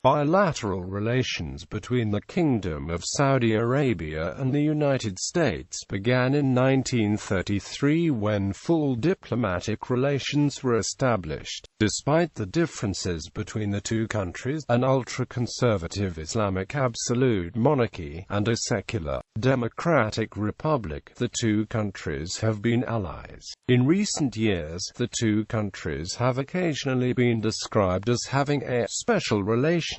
Bilateral relations between the Kingdom of Saudi Arabia and the United States began in 1933 when full diplomatic relations were established. Despite the differences between the two countries, an ultra-conservative Islamic absolute monarchy and a secular, democratic republic, the two countries have been allies. In recent years, the two countries have occasionally been described as having a special relationship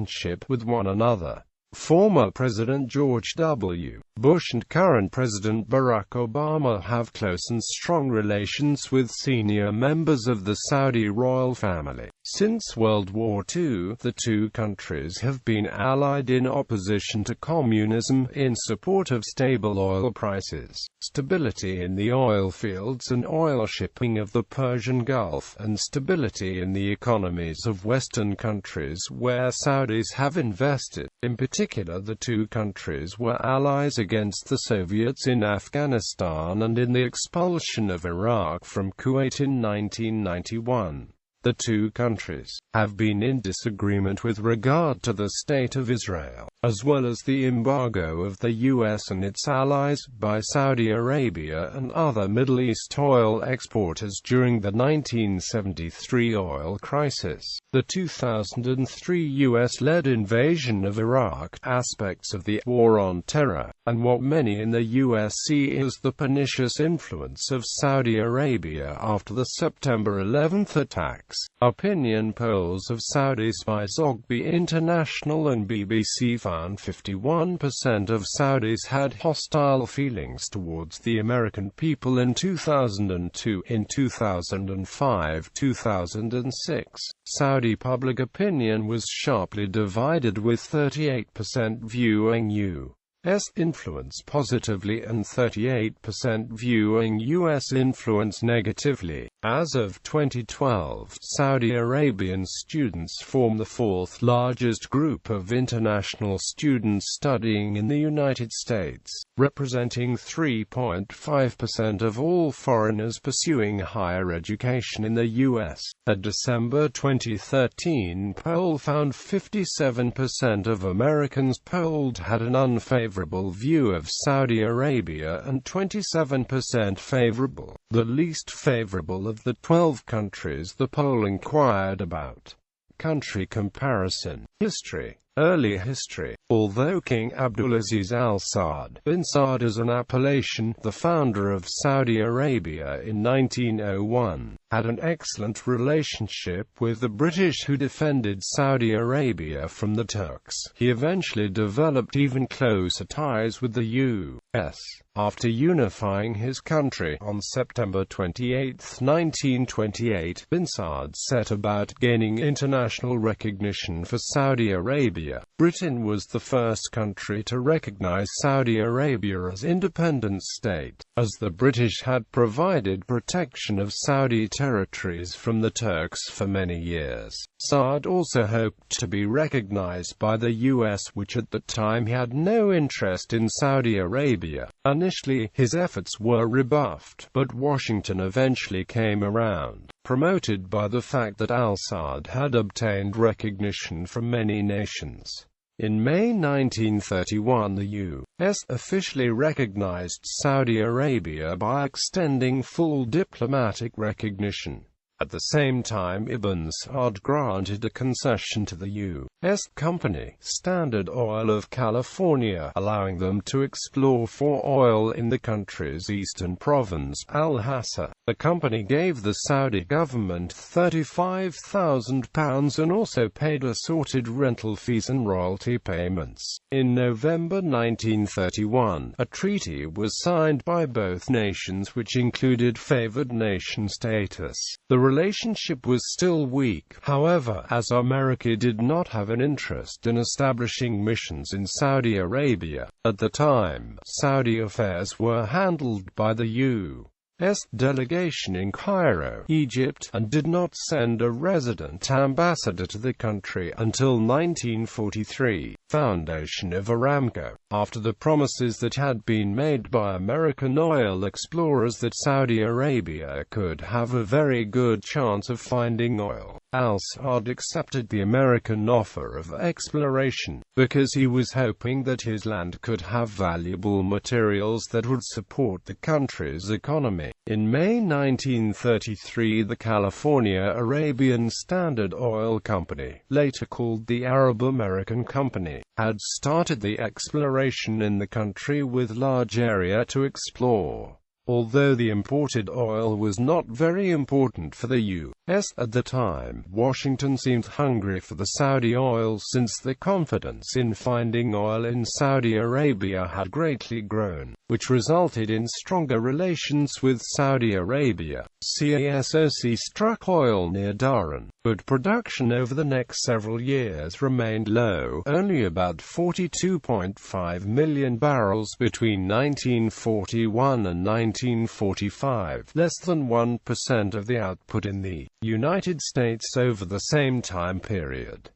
with one another. Former President George W. Bush and current President Barack Obama have close and strong relations with senior members of the Saudi royal family. Since World War II, the two countries have been allied in opposition to communism, in support of stable oil prices, stability in the oil fields and oil shipping of the Persian Gulf, and stability in the economies of Western countries where Saudis have invested. In particular, the two countries were allies against the Soviets in Afghanistan and in the expulsion of Iraq from Kuwait in 1991. The two countries have been in disagreement with regard to the State of Israel, as well as the embargo of the U.S. and its allies by Saudi Arabia and other Middle East oil exporters during the 1973 oil crisis. The 2003 U.S.-led invasion of Iraq, aspects of the War on Terror, and what many in the U.S. see as the pernicious influence of Saudi Arabia after the September 11 attacks. Opinion polls of Saudis by Zogby International and BBC found 51% of Saudis had hostile feelings towards the American people in 2002. In 2005-2006, Saudi public opinion was sharply divided, with 38% viewing U.S. influence positively and 38% viewing U.S. influence negatively. As of 2012, Saudi Arabian students form the fourth largest group of international students studying in the United States, representing 3.5% of all foreigners pursuing higher education in the U.S. A December 2013 poll found 57% of Americans polled had an unfavorable view of Saudi Arabia and 27% favorable, the least favorable of the 12 countries the poll inquired about. Country comparison. History. Early history. Although King Abdulaziz Al Saud bin Saud is an appellation, the founder of Saudi Arabia in 1901, had an excellent relationship with the British who defended Saudi Arabia from the Turks. He eventually developed even closer ties with the U.S. After unifying his country on September 28, 1928, bin Saud set about gaining international recognition for Saudi Arabia. Britain was the first country to recognize Saudi Arabia as independent state, as the British had provided protection of Saudi territories from the Turks for many years. Saud also hoped to be recognized by the U.S., which at the time had no interest in Saudi Arabia. Initially, his efforts were rebuffed, but Washington eventually came around, promoted by the fact that Al Saud had obtained recognition from many nations. In May 1931, the U.S. officially recognized Saudi Arabia by extending full diplomatic recognition. At the same time, Ibn Saud granted a concession to the U.S. company, Standard Oil of California, allowing them to explore for oil in the country's eastern province, Al-Hassa. The company gave the Saudi government £35,000 and also paid assorted rental fees and royalty payments. In November 1931, a treaty was signed by both nations which included favored nation status. The relationship was still weak, however, as America did not have an interest in establishing missions in Saudi Arabia. At the time, Saudi affairs were handled by the U.S. delegation in Cairo, Egypt, and did not send a resident ambassador to the country until 1943. foundation of Aramco, after the promises that had been made by American oil explorers that Saudi Arabia could have a very good chance of finding oil. Al-Saud accepted the American offer of exploration, because he was hoping that his land could have valuable materials that would support the country's economy. In May 1933, the California Arabian Standard Oil Company, later called the Arab American Company, had started the exploration in the country with large area to explore. Although the imported oil was not very important for the U.S. at the time, Washington seemed hungry for the Saudi oil since the confidence in finding oil in Saudi Arabia had greatly grown, which resulted in stronger relations with Saudi Arabia. CASOC struck oil near Dhahran, but production over the next several years remained low, only about 42.5 million barrels between 1941 and 1945, less than 1% of the output in the United States over the same time period.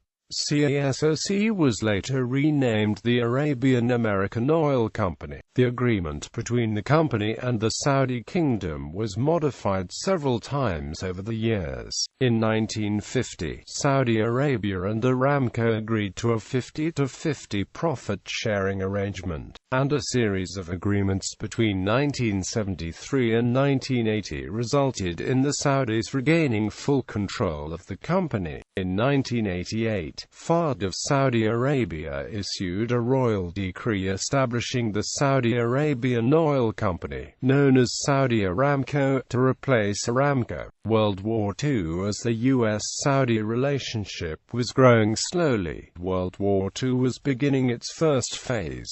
CASOC was later renamed the Arabian American Oil Company. The agreement between the company and the Saudi Kingdom was modified several times over the years. In 1950, Saudi Arabia and Aramco agreed to a 50-50 profit-sharing arrangement, and a series of agreements between 1973 and 1980 resulted in the Saudis regaining full control of the company. In 1988, Fard of Saudi Arabia issued a royal decree establishing the Saudi Arabian Oil Company, known as Saudi Aramco, to replace Aramco. World War II. As the U.S.-Saudi relationship was growing slowly, World War II was beginning its first phase.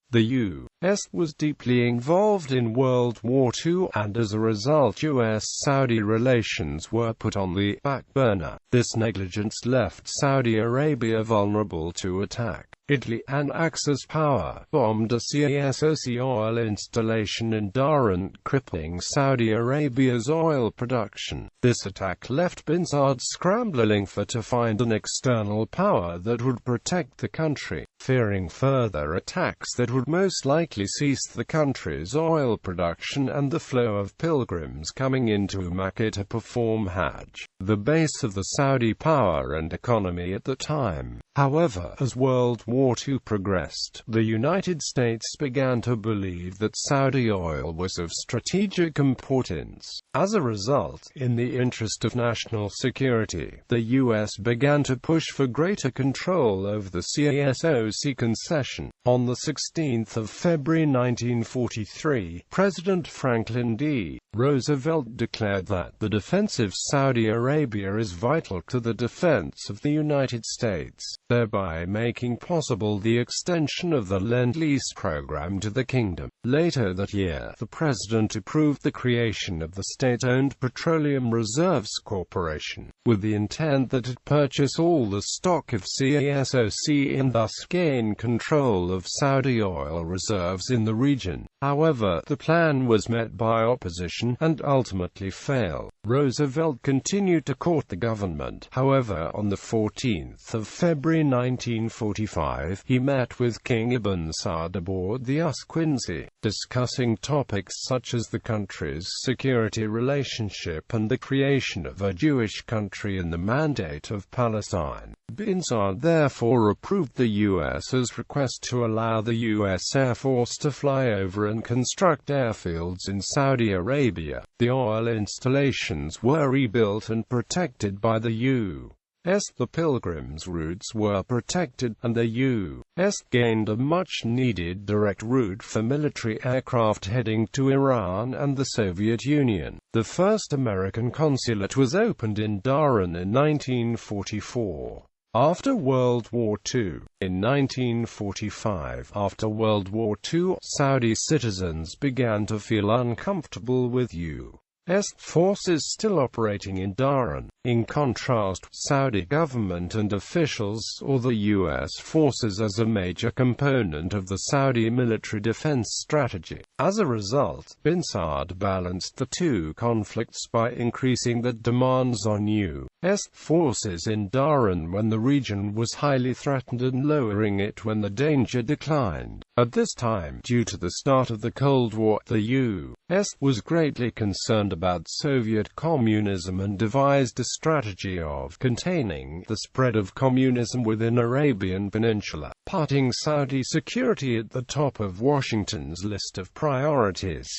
The U.S. was deeply involved in World War II, and as a result U.S.-Saudi relations were put on the back burner. This negligence left Saudi Arabia vulnerable to attack. Italy and Axis power bombed a CASOC oil installation in Dhahran, crippling Saudi Arabia's oil production. This attack left bin Saud scrambling to find an external power that would protect the country, fearing further attacks that would most likely cease the country's oil production and the flow of pilgrims coming into Mecca to perform Hajj, the base of the Saudi power and economy at the time. However, as World War II progressed, the United States began to believe that Saudi oil was of strategic importance. As a result, in the interest of national security, the U.S. began to push for greater control over the CASOC concession. On 16 February 1943, President Franklin D. Roosevelt declared that the defense of Saudi Arabia is vital to the defense of the United States, thereby making possible the extension of the Lend-Lease program to the kingdom. Later that year, the president approved the creation of the state-owned Petroleum Reserves Corporation, with the intent that it purchase all the stock of CASOC and thus gain control of Saudi oil reserves in the region. However, the plan was met by opposition and ultimately failed. Roosevelt continued to court the government. However, on 14 February 1945, he met with King Ibn Saud aboard the Quincy, discussing topics such as the country's security relationship and the creation of a Jewish country and the mandate of Palestine. Bin Saud therefore approved the U.S.'s request to allow the U.S. Air Force to fly over and construct airfields in Saudi Arabia. The oil installations were rebuilt and protected by the U.S. The pilgrims' routes were protected, and the U.S. gained a much-needed direct route for military aircraft heading to Iran and the Soviet Union. The first American consulate was opened in Dhahran in 1944. After World War II. In 1945, after World War II, Saudi citizens began to feel uncomfortable with U.S. forces still operating in Dhahran. In contrast, Saudi government and officials saw the U.S. forces as a major component of the Saudi military defense strategy. As a result, bin Saud balanced the two conflicts by increasing the demands on U.S. forces in Dhahran when the region was highly threatened and lowering it when the danger declined. At this time, due to the start of the Cold War, the U.S. was greatly concerned about Soviet communism and devised a strategy of containing the spread of communism within Arabian Peninsula, putting Saudi security at the top of Washington's list of priorities.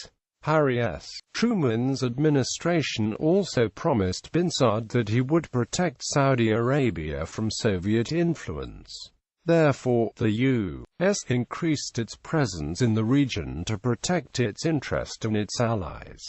Harry S. Truman's administration also promised bin Saud that he would protect Saudi Arabia from Soviet influence. Therefore, the U.S. increased its presence in the region to protect its interest and its allies.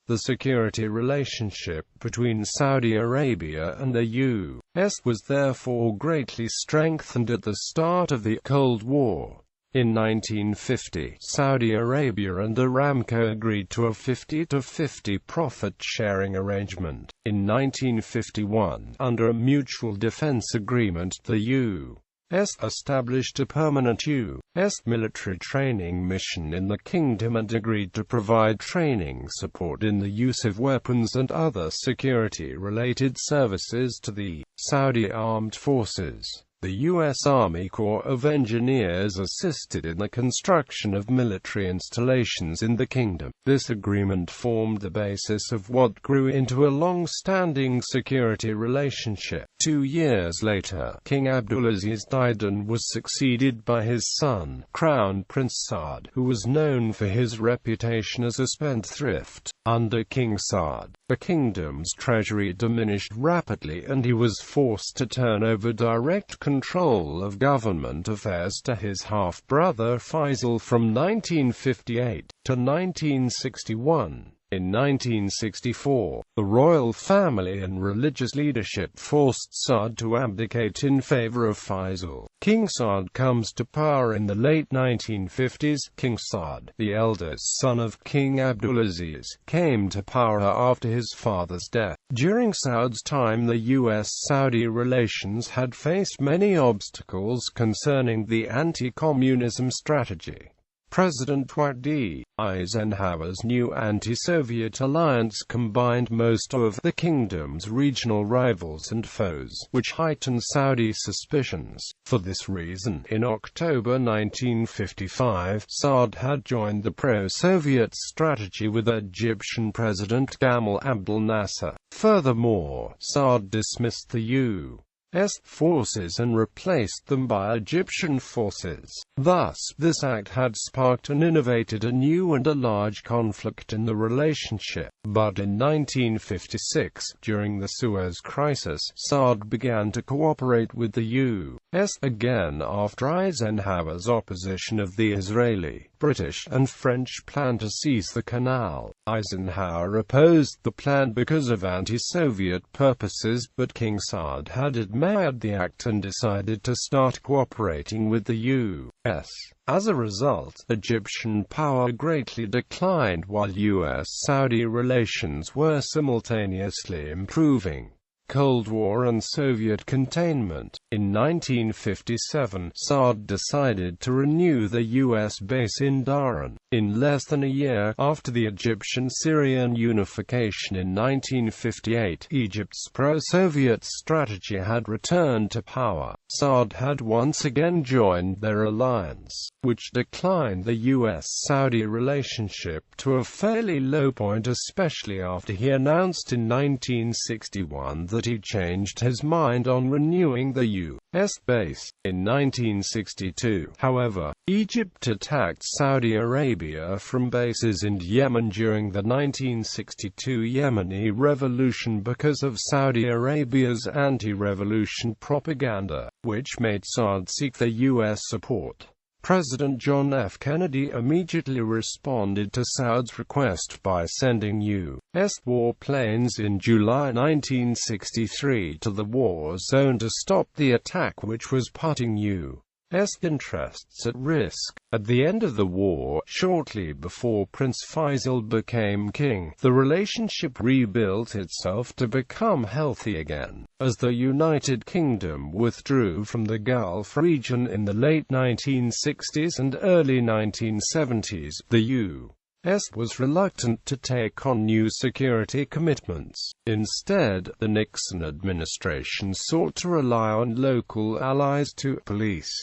The security relationship between Saudi Arabia and the U.S. was therefore greatly strengthened at the start of the Cold War. In 1950, Saudi Arabia and Aramco agreed to a 50-50 profit-sharing arrangement. In 1951, under a mutual defense agreement, the U.S. established a permanent U.S. military training mission in the kingdom and agreed to provide training support in the use of weapons and other security-related services to the Saudi armed forces. The U.S. Army Corps of Engineers assisted in the construction of military installations in the kingdom. This agreement formed the basis of what grew into a long-standing security relationship. 2 years later, King Abdulaziz died and was succeeded by his son, Crown Prince Saud, who was known for his reputation as a spendthrift. Under King Saud, the kingdom's treasury diminished rapidly and he was forced to turn over direct control of government affairs to his half-brother Faisal from 1958 to 1961. In 1964, the royal family and religious leadership forced Saud to abdicate in favor of Faisal. King Saud comes to power in the late 1950s. King Saud, the eldest son of King Abdulaziz, came to power after his father's death. During Saud's time, the U.S.-Saudi relations had faced many obstacles concerning the anti-communism strategy. President Dwight D. Eisenhower's new anti-Soviet alliance combined most of the kingdom's regional rivals and foes, which heightened Saudi suspicions. For this reason, in October 1955, Saud had joined the pro-Soviet strategy with Egyptian President Gamal Abdel Nasser. Furthermore, Saud dismissed the U.S. forces and replaced them by Egyptian forces. Thus, this act had sparked and innovated a new and a large conflict in the relationship. But in 1956, during the Suez Crisis, Saud began to cooperate with the U.S. again after Eisenhower's opposition of the Israeli, British, and French plan to seize the canal. Eisenhower opposed the plan because of anti-Soviet purposes, but King Saud had admired the act and decided to start cooperating with the U.S. As a result, Egyptian power greatly declined while U.S.-Saudi relations were simultaneously improving. Cold War and Soviet containment. In 1957, Saud decided to renew the U.S. base in Dhahran. In less than a year after the Egyptian-Syrian unification in 1958, Egypt's pro-Soviet strategy had returned to power. Saud had once again joined their alliance, which declined the U.S.-Saudi relationship to a fairly low point, especially after he announced in 1961 that he changed his mind on renewing the U.S. base. In 1962, however, Egypt attacked Saudi Arabia from bases in Yemen during the 1962 Yemeni revolution because of Saudi Arabia's anti-revolution propaganda, which made Saud seek the U.S. support. President John F. Kennedy immediately responded to Saud's request by sending U.S. warplanes in July 1963 to the war zone to stop the attack, which was putting U.S. U.S. interests at risk. At the end of the war, shortly before Prince Faisal became king, the relationship rebuilt itself to become healthy again. As the United Kingdom withdrew from the Gulf region in the late 1960s and early 1970s, the U.S. was reluctant to take on new security commitments. Instead, the Nixon administration sought to rely on local allies to police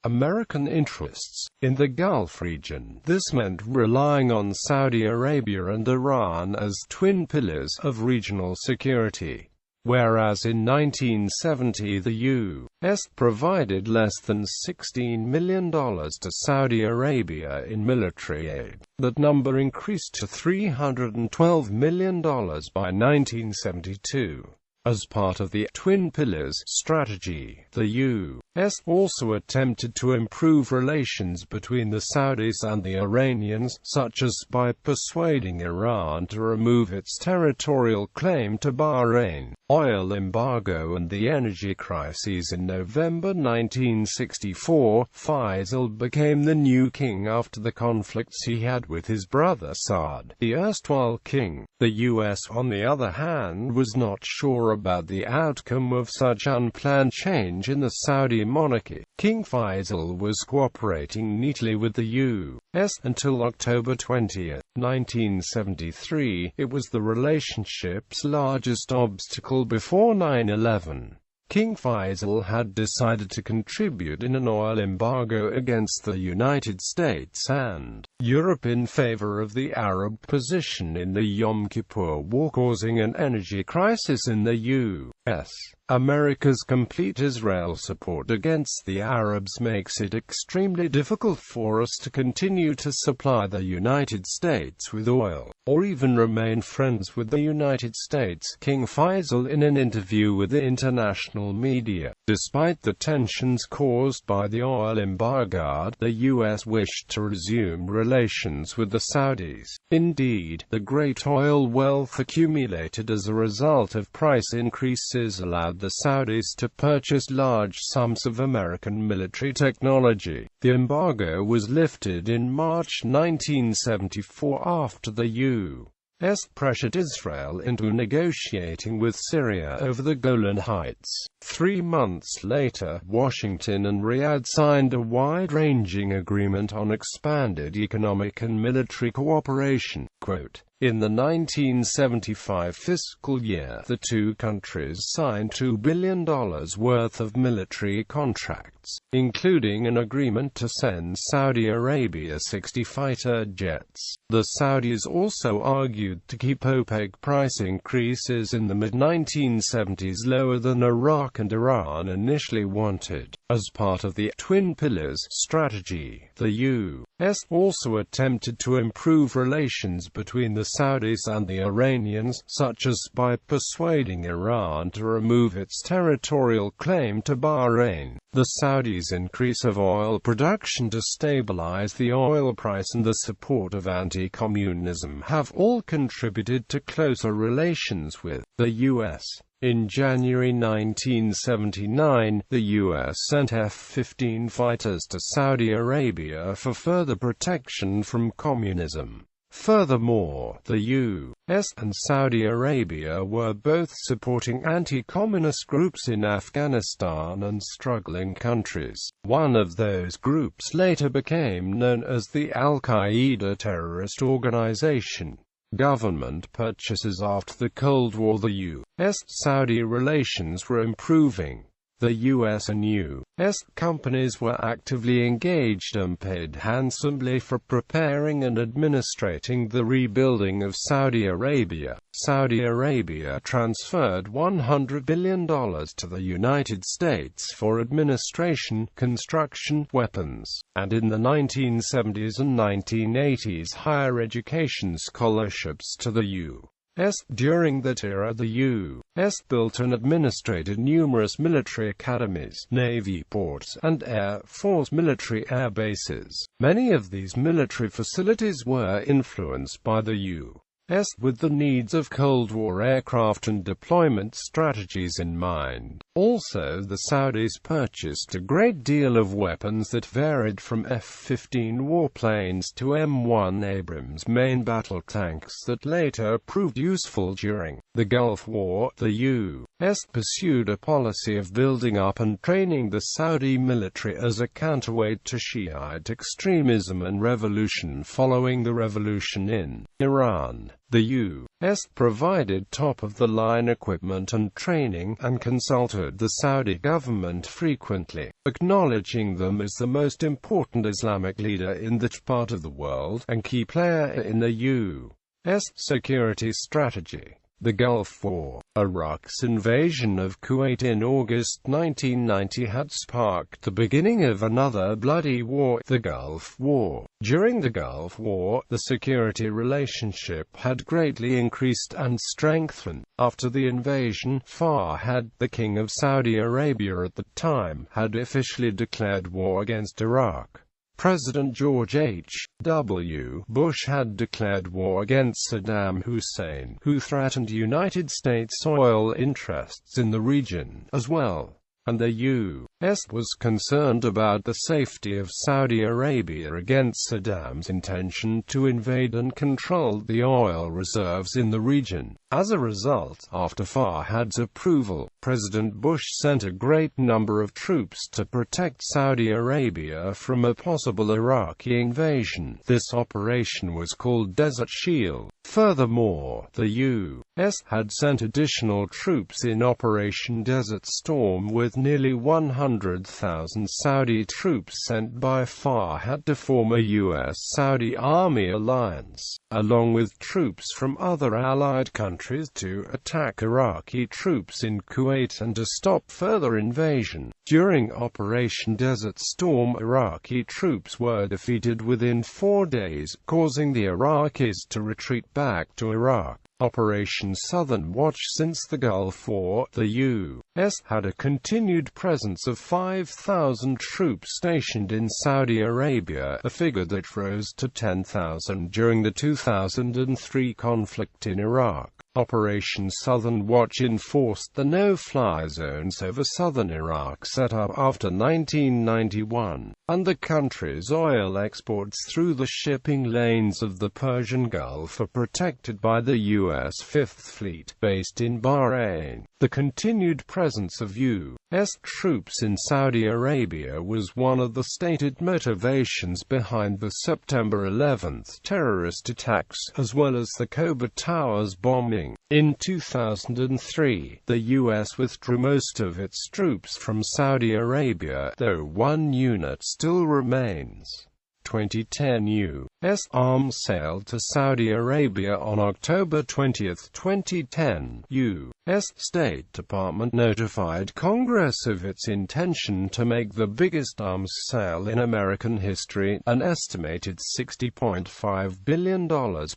American interests in the Gulf region. This meant relying on Saudi Arabia and Iran as twin pillars of regional security. Whereas in 1970 the U.S. provided less than $16 million to Saudi Arabia in military aid, that number increased to $312 million by 1972. As part of the Twin Pillars strategy, the U.S. also attempted to improve relations between the Saudis and the Iranians, such as by persuading Iran to remove its territorial claim to Bahrain. Oil embargo and the energy crises. In November 1964, Faisal became the new king after the conflicts he had with his brother Saud, the erstwhile king. The U.S., on the other hand, was not sure about the outcome of such unplanned change in the Saudi monarchy. King Faisal was cooperating neatly with the U.S. until October 20, 1973. It was the relationship's largest obstacle before 9/11. King Faisal had decided to contribute in an oil embargo against the United States and Europe in favor of the Arab position in the Yom Kippur War, causing an energy crisis in the U.S. America's complete Israel support against the Arabs makes it extremely difficult for us to continue to supply the United States with oil, or even remain friends with the United States. King Faisal, in an interview with the international media, despite the tensions caused by the oil embargo, the U.S. wished to resume relations with the Saudis. Indeed, the great oil wealth accumulated as a result of price increases allowed the Saudis to purchase large sums of American military technology. The embargo was lifted in March 1974 after the U.S. pressured Israel into negotiating with Syria over the Golan Heights. 3 months later, Washington and Riyadh signed a wide-ranging agreement on expanded economic and military cooperation. Quote, in the 1975 fiscal year, the two countries signed $2 billion worth of military contracts, including an agreement to send Saudi Arabia 60 fighter jets. The Saudis also argued to keep OPEC price increases in the mid-1970s lower than Iraq and Iran initially wanted. As part of the Twin Pillars strategy, the U.S. also attempted to improve relations between the Saudis and the Iranians, such as by persuading Iran to remove its territorial claim to Bahrain. The Saudis' increase of oil production to stabilize the oil price and the support of anti-communism have all contributed to closer relations with the U.S. In January 1979, the U.S. sent F-15 fighters to Saudi Arabia for further protection from communism. Furthermore, the U.S. and Saudi Arabia were both supporting anti-communist groups in Afghanistan and struggling countries. One of those groups later became known as the Al-Qaeda terrorist organization. Government purchases. After the Cold War, the U.S.-Saudi relations were improving. The U.S. and U.S. companies were actively engaged and paid handsomely for preparing and administrating the rebuilding of Saudi Arabia. Saudi Arabia transferred $100 billion to the United States for administration, construction, weapons, and in the 1970s and 1980s higher education scholarships to the U.S. During that era, the U.S. built and administrated numerous military academies, Navy ports, and Air Force military air bases. Many of these military facilities were influenced by the U.S. with the needs of Cold War aircraft and deployment strategies in mind. Also, the Saudis purchased a great deal of weapons that varied from F-15 warplanes to M1 Abrams main battle tanks that later proved useful during the Gulf War. The U.S. pursued a policy of building up and training the Saudi military as a counterweight to Shiite extremism and revolution following the revolution in Iran. The U.S. provided top-of-the-line equipment and training, and consulted the Saudi government frequently, acknowledging them as the most important Islamic leader in that part of the world, and key player in the U.S. security strategy. The Gulf War. Iraq's invasion of Kuwait in August 1990 had sparked the beginning of another bloody war, the Gulf War. During the Gulf War, the security relationship had greatly increased and strengthened. After the invasion, Fahd, the King of Saudi Arabia at the time, had officially declared war against Iraq. President George H.W. Bush had declared war against Saddam Hussein, who threatened United States oil interests in the region as well. And the U.S. was concerned about the safety of Saudi Arabia against Saddam's intention to invade and control the oil reserves in the region. As a result, after Fahad's approval, President Bush sent a great number of troops to protect Saudi Arabia from a possible Iraqi invasion. This operation was called Desert Shield. Furthermore, the U.S. had sent additional troops in Operation Desert Storm, with nearly 100,000 Saudi troops sent by Fahd to form a U.S.-Saudi army alliance, along with troops from other allied countries to attack Iraqi troops in Kuwait and to stop further invasion. During Operation Desert Storm, Iraqi troops were defeated within 4 days, causing the Iraqis to retreat back to Iraq. Operation Southern Watch. Since the Gulf War, the U.S. had a continued presence of 5,000 troops stationed in Saudi Arabia, a figure that rose to 10,000 during the 2003 conflict in Iraq. Operation Southern Watch enforced the no-fly zones over southern Iraq set up after 1991, and the country's oil exports through the shipping lanes of the Persian Gulf are protected by the U.S. Fifth Fleet, based in Bahrain. The continued presence of U.S. troops in Saudi Arabia was one of the stated motivations behind the September 11 terrorist attacks, as well as the Kobar Towers bombing. In 2003, the U.S. withdrew most of its troops from Saudi Arabia, though one unit still remains. 2010 U.S. arms sailed to Saudi Arabia on October 20, 2010. U.S. State Department notified Congress of its intention to make the biggest arms sale in American history, an estimated $60.5 billion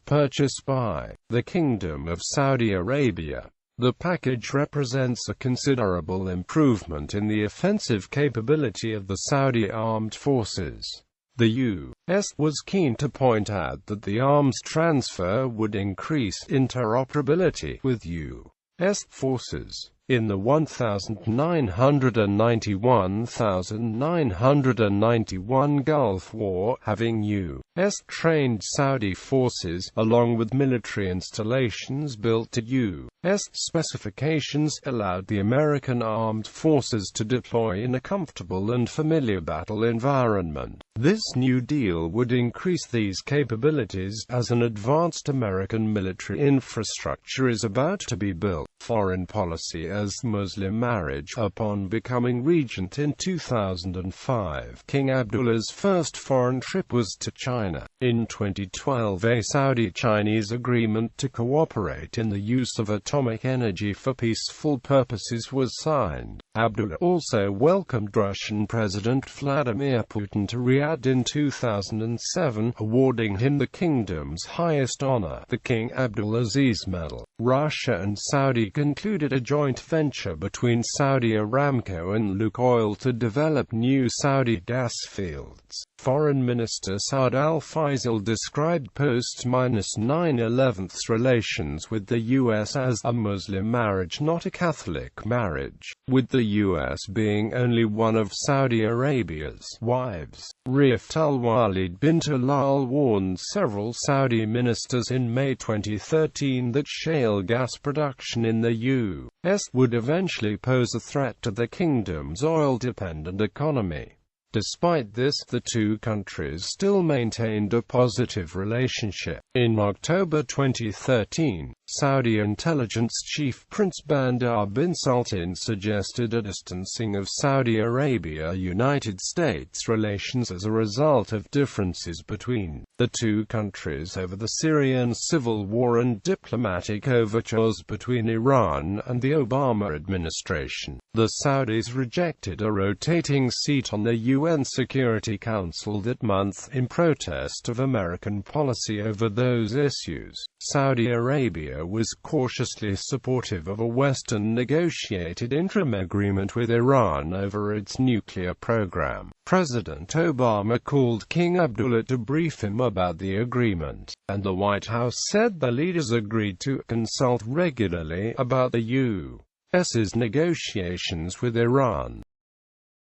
purchase by the Kingdom of Saudi Arabia. The package represents a considerable improvement in the offensive capability of the Saudi armed forces. The U.S. was keen to point out that the arms transfer would increase interoperability with U.S. forces. In the 1991 Gulf War, having U.S. trained Saudi forces, along with military installations built to U.S. specifications, allowed the American armed forces to deploy in a comfortable and familiar battle environment. This new deal would increase these capabilities, as an advanced American military infrastructure is about to be built. Foreign policy as Muslim marriage. Upon becoming regent in 2005, King Abdullah's first foreign trip was to China. In 2012, a Saudi-Chinese agreement to cooperate in the use of atomic energy for peaceful purposes was signed. Abdullah also welcomed Russian President Vladimir Putin to Riyadh in 2007, awarding him the kingdom's highest honor, the King Abdulaziz Medal. Russia and Saudi concluded a joint venture between Saudi Aramco and Lukoil to develop new Saudi gas fields. Foreign Minister Saud al-Faisal described post-9/11's relations with the U.S. as a Muslim marriage, not a Catholic marriage, with the U.S. being only one of Saudi Arabia's wives. Rift al-Walid bint Al warned several Saudi ministers in May 2013 that shale gas production in the U.S. would eventually pose a threat to the kingdom's oil-dependent economy. Despite this, the two countries still maintained a positive relationship. In October 2013, Saudi intelligence chief Prince Bandar bin Sultan suggested a distancing of Saudi Arabia-United States relations as a result of differences between the two countries over the Syrian civil war and diplomatic overtures between Iran and the Obama administration. The Saudis rejected a rotating seat on the UN Security Council that month in protest of American policy over those issues. Saudi Arabia was cautiously supportive of a Western-negotiated interim agreement with Iran over its nuclear program. President Obama called King Abdullah to brief him about the agreement, and the White House said the leaders agreed to consult regularly about the U.S.'s negotiations with Iran.